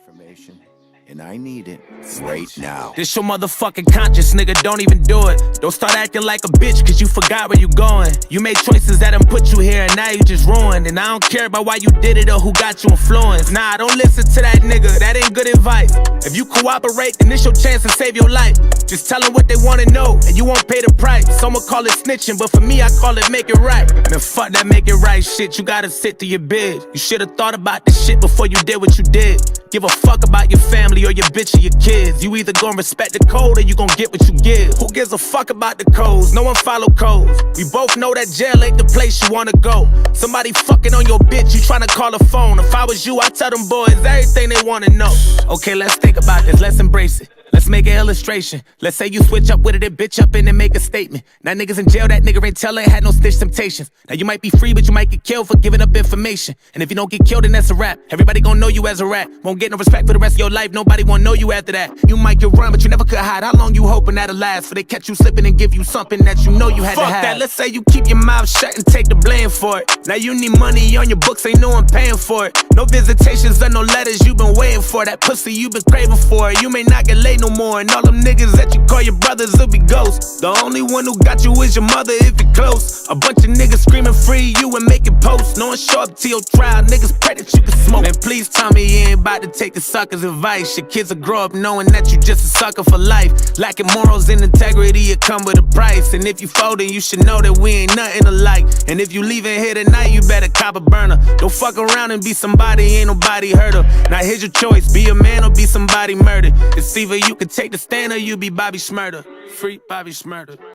information, and I need it right now. This your motherfucking conscience, nigga, don't even do it. Don't start acting like a bitch, cause you forgot where you going. You made choices that done put you here, and now you just ruined. And I don't care about why you did it or who got you influenced. Nah, don't listen to that nigga, that ain't good advice. If you cooperate, then it's your chance to save your life. Just tell them what they wanna know, and you won't pay the price. Someone call it snitching, but for me, I call it make it right. Man, fuck that make it right shit, you gotta sit to your bid. You should've thought about this shit before you did what you did. Give a fuck about your family or your bitch or your kids. You either gon' respect the code or you gon' get what you give. Who gives a fuck about the codes? No one follow codes. We both know that jail ain't the place you wanna go. Somebody fucking on your bitch, you tryna call a phone. If I was you, I'd tell them boys everything they wanna know. Okay, let's think about this, let's embrace it. Let's make an illustration. Let's say you switch up with it and bitch up in and make a statement. Now niggas in jail, that nigga ain't tell ain't had no snitch temptations. Now you might be free, but you might get killed for giving up information. And if you don't get killed, then that's a rap. Everybody gon' know you as a rat. Won't get no respect for the rest of your life. Nobody won't know you after that. You might get run, but you never could hide. How long you hoping that'll last? For they catch you slipping and give you something that you know you had to have. Fuck that, let's say you keep your mouth shut and take the blame for it. Now you need money on your books, ain't no one paying for it. No visitations or no letters you been waiting for. That pussy you been craving for it. You may not get laid no more. And all them niggas that you call your brothers will be ghosts. The only one who got you is your mother if you're close. A bunch of niggas screaming free you and making posts. No one show up to your trial, niggas pray that you can smoke. Man, please tell me you ain't about to take the sucker's advice. Your kids will grow up knowing that you just a sucker for life. Lacking morals and integrity, it come with a price. And if you folding, you should know that we ain't nothing alike. And if you leaving here tonight, you better cop a burner. Don't fuck around and be somebody, ain't nobody hurt her. Now here's your choice, be a man or be somebody murdered. It's either you can take the stand or you be Bobby Shmurda. Free Bobby Shmurda.